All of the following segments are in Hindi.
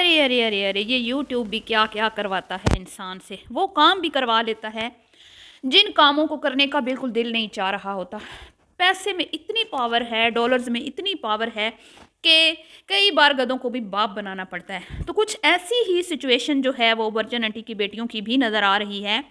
अरे अरे अरे अरे, ये यूट्यूब भी क्या क्या करवाता है इंसान से। वो काम भी करवा लेता है जिन कामों को करने का बिल्कुल दिल नहीं चाह रहा होता। पैसे में इतनी पावर है, डॉलर्स में इतनी पावर है कि कई बार गधों को भी बाप बनाना पड़ता है। तो कुछ ऐसी ही सिचुएशन जो है वो बर्जन आंटी की बेटियों की भी नज़र आ रही है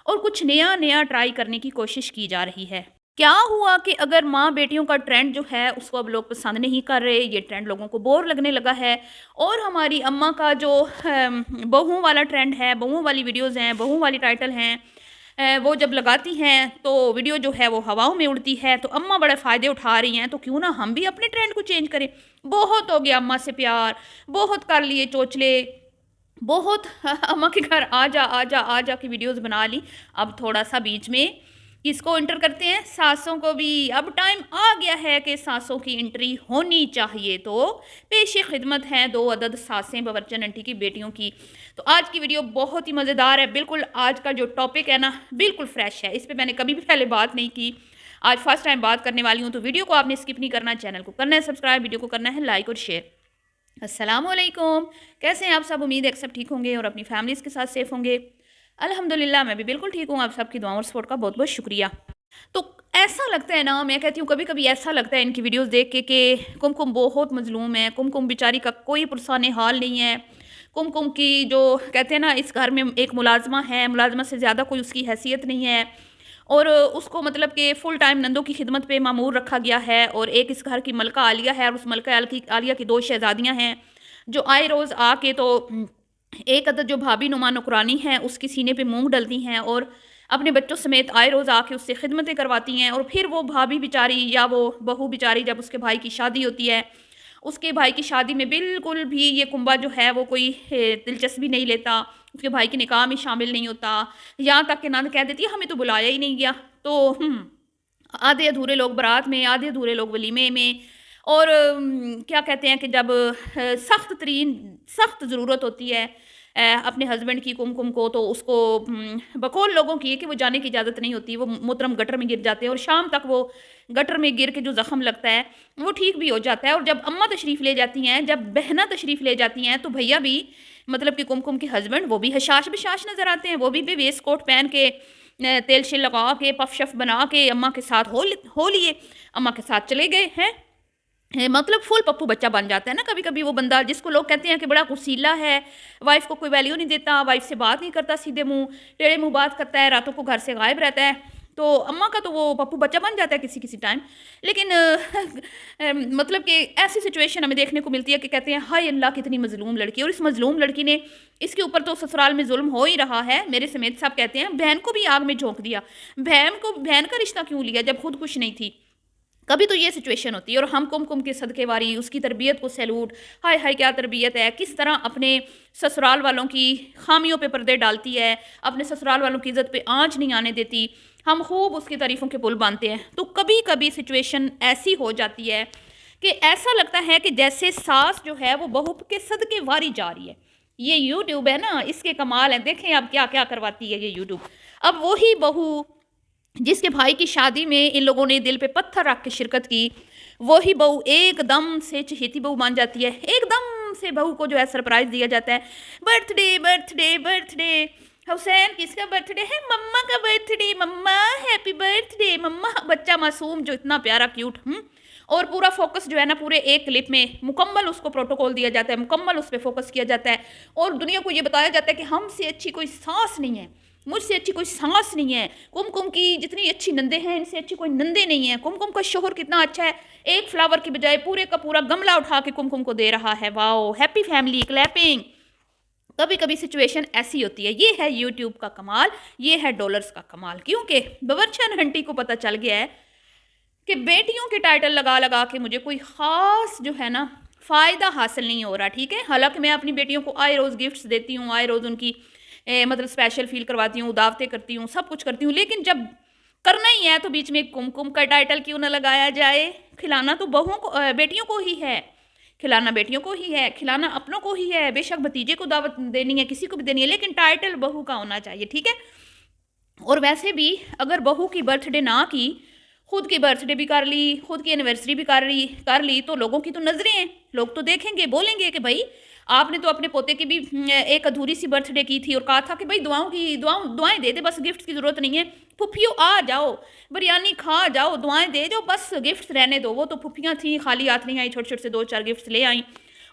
और कुछ नया नया ट्राई करने की कोशिश की जा रही है। क्या हुआ कि अगर माँ बेटियों का ट्रेंड जो है उसको अब लोग पसंद नहीं कर रहे, ये ट्रेंड लोगों को बोर लगने लगा है। और हमारी अम्मा का जो बहुओं वाला ट्रेंड है, बहुओं वाली वीडियोस हैं, बहुओं वाली टाइटल हैं, वो जब लगाती हैं तो वीडियो जो है वो हवाओं में उड़ती है। तो अम्मा बड़े फ़ायदे उठा रही हैं, तो क्यों ना हम भी अपने ट्रेंड को चेंज करें। बहुत हो गया अम्मा से प्यार, बहुत कर लिए चोचले, बहुत अम्मा के घर आजा आजा आजा की वीडियोस बना ली। अब थोड़ा सा बीच में किसको इंटर करते हैं, सासों को भी। अब टाइम आ गया है कि सासों की एंट्री होनी चाहिए। तो पेशे खिदमत हैं दो अदद सासें बवर्चन आंटी की बेटियों की। तो आज की वीडियो बहुत ही मज़ेदार है। बिल्कुल आज का जो टॉपिक है ना, बिल्कुल फ्रेश है। इस पर मैंने कभी भी पहले बात नहीं की, आज फर्स्ट टाइम बात करने वाली हूँ। तो वीडियो को आपने स्किप नहीं करना, चैनल को करना है सब्सक्राइब, वीडियो को करना है लाइक और शेयर। अस्सलामुअलैकुम, कैसे हैं आप सब? उम्मीद है कि सब ठीक होंगे और अपनी फैमिलीज़ के साथ सेफ होंगे। अल्हम्दुलिल्लाह मैं भी बिल्कुल ठीक हूँ। आप सबकी दुआओं और सपोर्ट का बहुत बहुत शुक्रिया। तो ऐसा लगता है ना, मैं कहती हूँ कभी कभी ऐसा लगता है इनकी वीडियोस देख के कि कुमकुम बहुत मजलूम है। कुमकुम बेचारी का कोई पुरसाने हाल नहीं है। कुमकुम की जो कहते हैं ना, इस घर में एक मुलाजमा है, मुलाजमा से ज़्यादा कोई उसकी हैसियत नहीं है। और उसको मतलब कि फ़ुल टाइम नंदों की खिदमत पे मामूर रखा गया है। और एक इस घर की मलका आलिया है और उस मलका आलिया की दो शहजादियाँ हैं जो आए रोज़ आके तो एक अदद जो भाभी नुमा नुकरानी है उसकी सीने पे मूंग डलती हैं और अपने बच्चों समेत आए रोज़ आके उससे खिदमतें करवाती हैं। और फिर वो भाभी बेचारी या वो बहू बेचारी जब उसके भाई की शादी होती है, उसके भाई की शादी में बिल्कुल भी ये कुंबा जो है वो कोई दिलचस्पी नहीं लेता, उसके भाई के निकाह में शामिल नहीं होता। यहाँ तक कि नंद कह देती है हमें तो बुलाया ही नहीं गया। तो आधे अधूरे लोग बारात में, आधे अधूरे लोग वलीमे में। और क्या कहते हैं कि जब सख्त ज़रूरत होती है अपने हस्बैंड की कुमकुम को, तो उसको बकौल लोगों की है कि वो जाने की इजाज़त नहीं होती। वो मोहतरम गटर में गिर जाते हैं और शाम तक वो गटर में गिर के जो ज़ख्म लगता है वो ठीक भी हो जाता है। और जब अम्मा तशरीफ़ ले जाती हैं, जब बहना तशरीफ़ ले जाती हैं, तो भैया भी मतलब कि कुमकुम के हस्बैंड वो भी हशाश बशाश नज़र आते हैं। वो भी वेस्ट कोट पहन के तेल शिल लगा के पफ शफ बना के अम्मा के साथ हो लिए, अम्मा के साथ चले गए हैं। मतलब फुल पप्पू बच्चा बन जाता है ना कभी कभी वो बंदा, जिसको लोग कहते हैं कि बड़ा कुसीला है, वाइफ को कोई वैल्यू नहीं देता, वाइफ से बात नहीं करता, सीधे मुंह टेढ़े मुंह बात करता है, रातों को घर से गायब रहता है। तो अम्मा का तो वो पप्पू बच्चा बन जाता है किसी किसी टाइम। लेकिन मतलब कि ऐसी सिचुएशन हमें देखने को मिलती है कि कहते हैं हाय अल्लाह कितनी मजलूम लड़की। और इस मजलूम लड़की ने, इसके ऊपर तो ससुराल में जुल्म हो ही रहा है, मेरे समेत सब कहते हैं। बहन को भी आग में झोंक दिया। बहन का रिश्ता क्यों लिया जब खुद कुछ नहीं थी? कभी तो ये सिचुएशन होती है। और हम कुमकुम के सदके वारी, उसकी तरबियत को सैल्यूट। हाय हाय क्या तरबियत है, किस तरह अपने ससुराल वालों की खामियों पे पर्दे डालती है, अपने ससुराल वालों की इज्जत पे आंच नहीं आने देती। हम खूब उसकी तारीफ़ों के पुल बांधते हैं। तो कभी कभी सिचुएशन ऐसी हो जाती है कि ऐसा लगता है कि जैसे सास जो है वो बहू के सदके वारी जा रही है। ये यूट्यूब है ना, इसके कमाल हैं। देखें अब क्या क्या करवाती है ये यूट्यूब। अब वही बहू जिसके भाई की शादी में इन लोगों ने दिल पे पत्थर रख के शिरकत की, वही बहू एकदम से चहेती बहू मान जाती है। एकदम से बहू को जो है सरप्राइज दिया जाता है, बर्थडे बर्थडे बर्थडे। हुसैन किसका बर्थडे है? मम्मा का बर्थडे, मम्मा हैप्पी बर्थडे मम्मा। बच्चा मासूम जो इतना प्यारा क्यूट। और पूरा फोकस जो है ना, पूरे एक क्लिप में मुकम्मल उसको प्रोटोकॉल दिया जाता है, मुकम्मल उस पर फोकस किया जाता है। और दुनिया को ये बताया जाता है कि हमसे अच्छी कोई सांस नहीं है, मुझसे अच्छी कोई सांस नहीं है। कुमकुम की जितनी अच्छी नंदे हैं, इनसे अच्छी कोई नंदे नहीं है। कुमकुम का शोहर कितना अच्छा है, एक फ्लावर की बजाय पूरे का पूरा गमला उठा के कुमकुम को दे रहा है। Wow, happy family, clapping. कभी कभी सिचुएशन ऐसी होती है। ये है यूट्यूब का कमाल, ये है डॉलर्स का कमाल। क्योंकि बवर्चन आंटी को पता चल गया है कि बेटियों के टाइटल लगा लगा के मुझे कोई ख़ास जो है ना फ़ायदा हासिल नहीं हो रहा। ठीक है, हालांकि मैं अपनी बेटियों को आए रोज़ गिफ्ट्स देती हूँ, आए रोज़ उनकी मतलब स्पेशल फील करवाती हूँ, दावतें करती हूँ, सब कुछ करती हूँ। लेकिन जब करना ही है तो बीच में कुमकुम का टाइटल क्यों ना लगाया जाए। खिलाना तो बहुओं को, बेटियों को ही है, खिलाना बेटियों को ही है, खिलाना अपनों को ही है। बेशक भतीजे को दावत देनी है, किसी को भी देनी है, लेकिन टाइटल बहू का होना चाहिए। ठीक है। और वैसे भी अगर बहू की बर्थडे ना की, खुद की बर्थडे भी कर ली, खुद की एनिवर्सरी भी कर ली तो लोगों की तो नज़रें हैं, लोग तो देखेंगे, बोलेंगे कि भाई आपने तो अपने पोते की भी एक अधूरी सी बर्थडे की थी और कहा था कि भाई दुआएं दे दे, बस गिफ्ट की ज़रूरत नहीं है। फुफ्फियों आ जाओ, बिरयानी खा जाओ, दुआएं दे जाओ, बस गिफ्ट रहने दो। वो तो फुफ्फियाँ थी, खाली हाथ नहीं आई, छोटे छोटे से 2-4 गिफ्ट ले आई।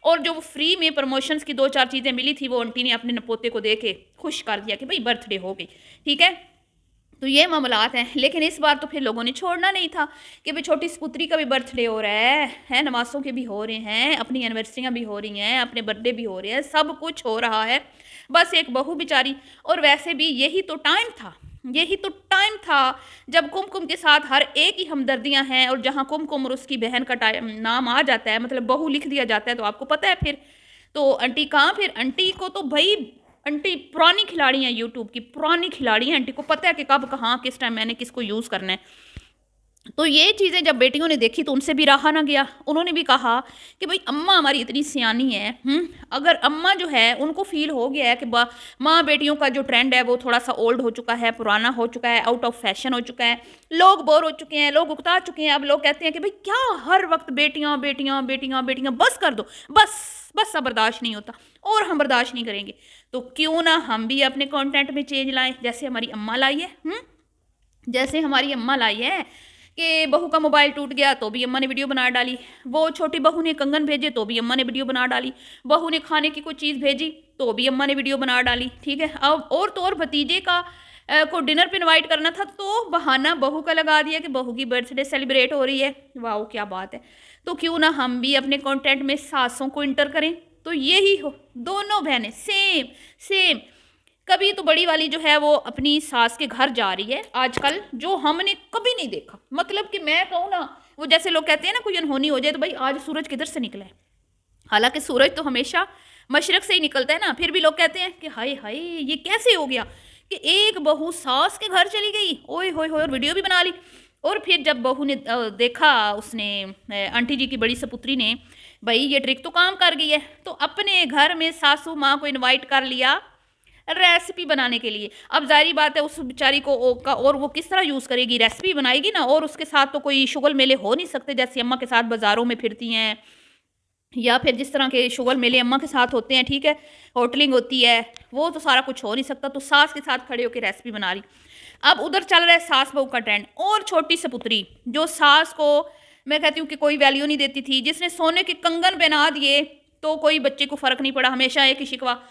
और जो वो फ्री में प्रमोशंस की 2-4 चीज़ें मिली थी, वो आंटी ने अपने पोते को दे के खुश कर दिया कि भाई बर्थडे हो गई। ठीक है, तो ये मामलात हैं। लेकिन इस बार तो फिर लोगों ने छोड़ना नहीं था कि भाई छोटी सपुत्री का भी बर्थडे हो रहा है, नवासों के भी हो रहे हैं, अपनी एनिवर्सरियाँ भी हो रही हैं, अपने बर्थडे भी हो रहे हैं, सब कुछ हो रहा है। बस एक बहू बेचारी, और वैसे भी यही तो टाइम था जब कुमकुम के साथ हर एक ही हमदर्दियां हैं, और जहां कुमकुम और उसकी बहन का नाम आ जाता है, मतलब बहू लिख दिया जाता है, तो आपको पता है फिर तो आंटी कहाँ, फिर आंटी को तो भाई, आंटी पुरानी खिलाड़ी हैं, यूट्यूब की पुरानी खिलाड़ी हैं। आंटी को पता है कि कब कहाँ किस टाइम मैंने किसको यूज़ करना है। तो ये चीज़ें जब बेटियों ने देखी तो उनसे भी रहा ना गया। उन्होंने भी कहा कि भाई अम्मा हमारी इतनी सियानी है, अगर अम्मा जो है उनको फील हो गया है कि माँ बेटियों का जो ट्रेंड है वो थोड़ा सा ओल्ड हो चुका है, पुराना हो चुका है, आउट ऑफ फैशन हो चुका है, लोग बोर हो चुके हैं, लोग उकता चुके हैं। अब लोग कहते हैं कि भाई क्या हर वक्त बेटियाँ बेटियाँ बेटियाँ बेटियाँ, बस कर दो, बस बस अब बर्दाश्त नहीं होता और हम बर्दाश्त नहीं करेंगे। तो क्यों ना हम भी अपने कंटेंट में चेंज लाएं, जैसे हमारी अम्मा लाई है। जैसे हमारी अम्मा लाई है कि बहू का मोबाइल टूट गया तो भी अम्मा ने वीडियो बना डाली, वो छोटी बहू ने कंगन भेजे तो भी अम्मा ने वीडियो बना डाली, बहू ने खाने की कोई चीज़ भेजी तो भी अम्मा ने वीडियो बना डाली। ठीक है, अब और तो और भतीजे का को डिनर पे इनवाइट करना था तो बहाना बहू का लगा दिया कि बहू की बर्थडे सेलिब्रेट हो रही है। वाह क्या बात है। तो क्यों ना हम भी अपने कंटेंट में सासों को इंटर करें। तो यही हो, दोनों बहनें सेम सेम। कभी तो बड़ी वाली जो है वो अपनी सास के घर जा रही है आजकल, जो हमने कभी नहीं देखा। मतलब कि मैं कहूँ ना, वो जैसे लोग कहते हैं ना कोई अनहोनी हो जाए तो भाई आज सूरज किधर से निकला है, हालांकि सूरज तो हमेशा मशरक से ही निकलता है ना, फिर भी लोग कहते हैं कि हाय हाय ये कैसे हो गया कि एक बहू सास के घर चली गई, ओए होए होए, और वीडियो भी बना ली। और फिर जब बहू ने देखा, उसने आंटी जी की बड़ी सपुत्री ने, भाई ये ट्रिक तो काम कर गई है, तो अपने घर में सासू माँ को इनवाइट कर लिया रेसिपी बनाने के लिए। अब जाहिर बात है उस बेचारी को और वो किस तरह यूज़ करेगी, रेसिपी बनाएगी ना, और उसके साथ तो कोई शुगल मेले हो नहीं सकते जैसे अम्मा के साथ बाज़ारों में फिरती हैं, या फिर जिस तरह के शुगल मेले अम्मा के साथ होते हैं। ठीक है, होटलिंग होती है, वो तो सारा कुछ हो नहीं सकता। तो सास के साथ खड़े होकर रेसिपी बना रही। अब उधर चल रहा है सास बहू का ट्रेंड, और छोटी सपुत्री जो सास को मैं कहती हूँ कि कोई वैल्यू नहीं देती थी, जिसने सोने के कंगन पहना दिए तो कोई बच्चे को फ़र्क नहीं पड़ा। हमेशा एक ही शिकवा,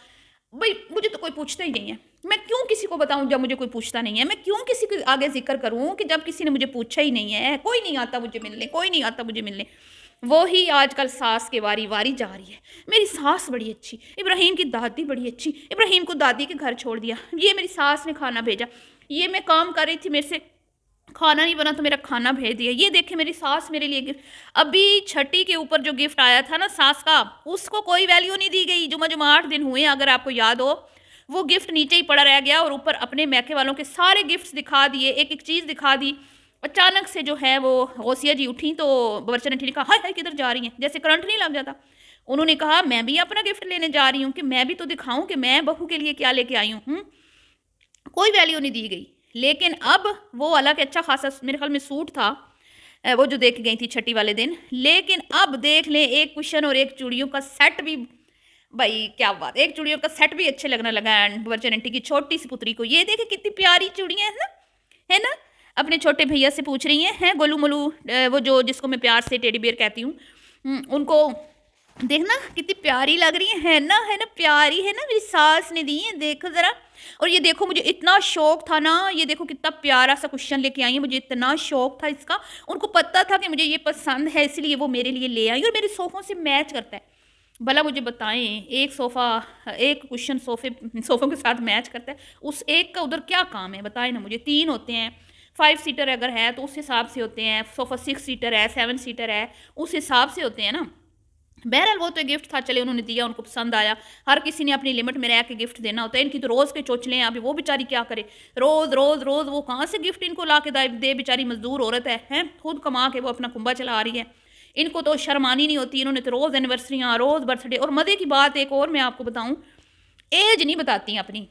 भाई मुझे तो कोई पूछता ही नहीं है, मैं क्यों किसी को बताऊं जब मुझे कोई पूछता नहीं है, मैं क्यों किसी के आगे जिक्र करूं कि जब किसी ने मुझे पूछा ही नहीं है, कोई नहीं आता मुझे मिलने, कोई नहीं आता मुझे मिलने। वो ही आजकल सास के वारी वारी जा रही है। मेरी सास बड़ी अच्छी, इब्राहिम की दादी बड़ी अच्छी, इब्राहिम को दादी के घर छोड़ दिया, ये मेरी सास ने खाना भेजा, ये मैं काम कर रही थी मेरे से खाना नहीं बना तो मेरा खाना भेज दिया, ये देखे मेरी सास मेरे लिए गिफ्ट। अभी छठी के ऊपर जो गिफ्ट आया था ना सास का, उसको कोई वैल्यू नहीं दी गई। जुमा 8 दिन हुए अगर आपको याद हो, वो गिफ्ट नीचे ही पड़ा रह गया, और ऊपर अपने मैके वालों के सारे गिफ्ट्स दिखा दिए, एक एक चीज़ दिखा दी। अचानक से जो है वो गौसिया जी उठी तो बरचन आंटी ने कहा हाय हाय किधर जा रही हैं, जैसे करंट नहीं लग जाता। उन्होंने कहा मैं भी अपना गिफ्ट लेने जा रही हूँ कि मैं भी तो दिखाऊं कि मैं बहू के लिए क्या लेके आई हूँ। कोई वैल्यू नहीं दी गई। लेकिन अब वो हालांकि अच्छा खासा मेरे ख्याल में सूट था वो जो देख गई थी छठी वाले दिन, लेकिन अब देख लें एक कुशन और एक चूड़ियों का सेट भी, भाई क्या बात, एक चूड़ियों का सेट भी अच्छे लगने लगा है बच्चन आंटी की छोटी सी पुत्री को। ये देखे कितनी प्यारी चूड़ियाँ हैं ना, है ना। अपने छोटे भैया से पूछ रही हैं गोलू मोलू, वो जो जिसको मैं प्यार से टेडी बियर कहती हूँ, उनको देखना कितनी प्यारी लग रही है ना, है ना, प्यारी है ना, मेरी सास ने दी है, देखो ज़रा। और ये देखो मुझे इतना शौक था ना, ये देखो कितना प्यारा सा क्वेश्चन लेके आई है, मुझे इतना शौक था इसका, उनको पता था कि मुझे ये पसंद है इसलिए वो मेरे लिए ले आई, और मेरे सोफ़ों से मैच करता है। भला मुझे बताएं, एक सोफ़ा एक क्वेश्चन सोफ़ों के साथ मैच करता है, उस एक का उधर क्या काम है बताएं ना मुझे। 3 होते हैं, 5 सीटर अगर है तो उस हिसाब से होते हैं, सोफ़ा 6 सीटर है, 7 सीटर है, उस हिसाब से होते हैं ना। बहरहाल वो तो गिफ्ट था, चले उन्होंने दिया, उनको पसंद आया। हर किसी ने अपनी लिमिट में रह के गिफ्ट देना होता है। इनकी तो रोज़ के चोचले हैं, अभी वो बेचारी क्या करे, रोज़ रोज़ रोज़ वो कहाँ से गिफ्ट इनको ला के दे, बेचारी मजदूर औरत है, खुद कमा के वो अपना कुंबा चला रही है। इनको तो शर्मानी नहीं होती, इन्होंने तो रोज़ एनिवर्सरियाँ, रोज़ बर्थडे। और मज़े की बात एक और मैं आपको बताऊँ, एज नहीं बताती अपनी,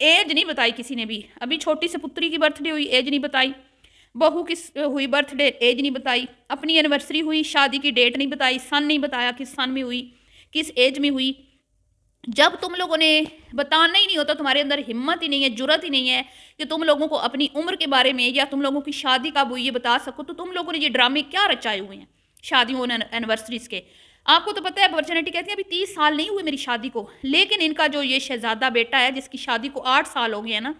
एज नहीं बताई किसी ने भी। अभी छोटी से पुत्री की बर्थडे हुई, एज नहीं बताई, बहू की हुई बर्थडे, एज नहीं बताई, अपनी एनिवर्सरी हुई, शादी की डेट नहीं बताई, सन नहीं बताया किस सन में हुई, किस एज में हुई। जब तुम लोगों ने बताना ही नहीं होता, तुम्हारे अंदर हिम्मत ही नहीं है, जुर्रत ही नहीं है कि तुम लोगों को अपनी उम्र के बारे में या तुम लोगों की शादी कब हुई ये बता सको, तो तुम लोगों ने ये ड्रामे क्या रचाए हुए हैं शादियों एनिवर्सरीज के। आपको तो पता है वर्चुनिटी कहती है अभी 30 साल नहीं हुए मेरी शादी को, लेकिन इनका जो ये शहजादा बेटा है जिसकी शादी को 8 साल हो गए हैं ना,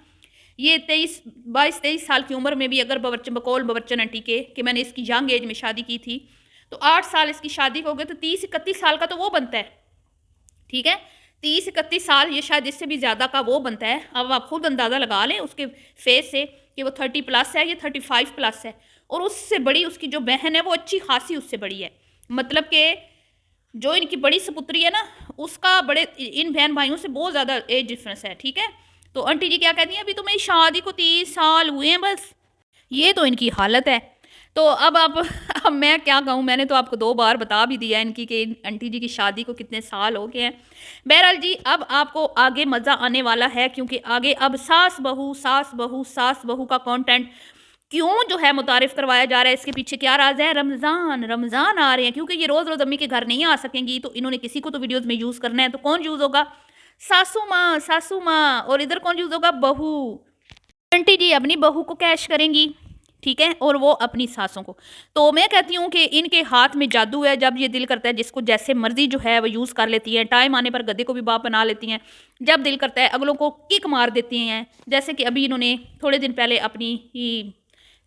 ये 22-23 साल की उम्र में भी अगर बकौल बवर्चन आंटी के कि मैंने इसकी यंग एज में शादी की थी, तो 8 साल इसकी शादी को हो गए, तो 30-31 साल का तो वो बनता है। ठीक है, 30-31 साल, ये शायद इससे भी ज़्यादा का वो बनता है। अब आप खुद अंदाज़ा लगा लें उसके फेस से कि वो 30+ है, ये 35+ है। और उससे बड़ी उसकी जो बहन है वो अच्छी खासी उससे बड़ी है। मतलब कि जो इनकी बड़ी सपुत्री है ना, उसका बड़े इन बहन भाइयों से बहुत ज़्यादा एज डिफरेंस है। ठीक है, तो आंटी जी क्या कहती हैं, अभी तो मेरी शादी को 30 साल हुए हैं बस। ये तो इनकी हालत है। तो अब मैं क्या कहूँ, मैंने तो आपको 2 बार बता भी दिया इनकी कि आंटी जी की शादी को कितने साल हो गए हैं। बहरहाल जी, अब आपको आगे मज़ा आने वाला है, क्योंकि आगे अब सास बहू सास बहू सास बहू का कंटेंट क्यों जो है मुतारिफ करवाया जा रहा है, इसके पीछे क्या राज है। रमज़ान आ रहे हैं, क्योंकि ये रोज़ रोज़ अम्मी के घर नहीं आ सकेंगी, तो इन्होंने किसी को तो वीडियोज़ में यूज़ करना है। तो कौन यूज़ होगा, सासू माँ। और इधर कौन यूज़ होगा, बहू। आंटी जी अपनी बहू को कैश करेंगी, ठीक है, और वो अपनी सासों को। तो मैं कहती हूँ कि इनके हाथ में जादू है, जब ये दिल करता है जिसको जैसे मर्जी जो है वो यूज़ कर लेती हैं। टाइम आने पर गधे को भी बाप बना लेती हैं, जब दिल करता है अगलों को किक मार देती हैं। जैसे कि अभी इन्होंने थोड़े दिन पहले अपनी ही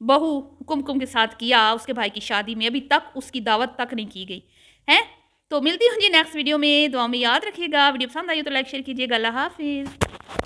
बहू कुमकुम के साथ किया, उसके भाई की शादी में, अभी तक उसकी दावत तक नहीं की गई है। तो मिलती हूँ जी नेक्स्ट वीडियो में, दुआ में याद रखिएगा। वीडियो पसंद आई तो लाइक शेयर कीजिएगा। अल्लाह हाफिज़।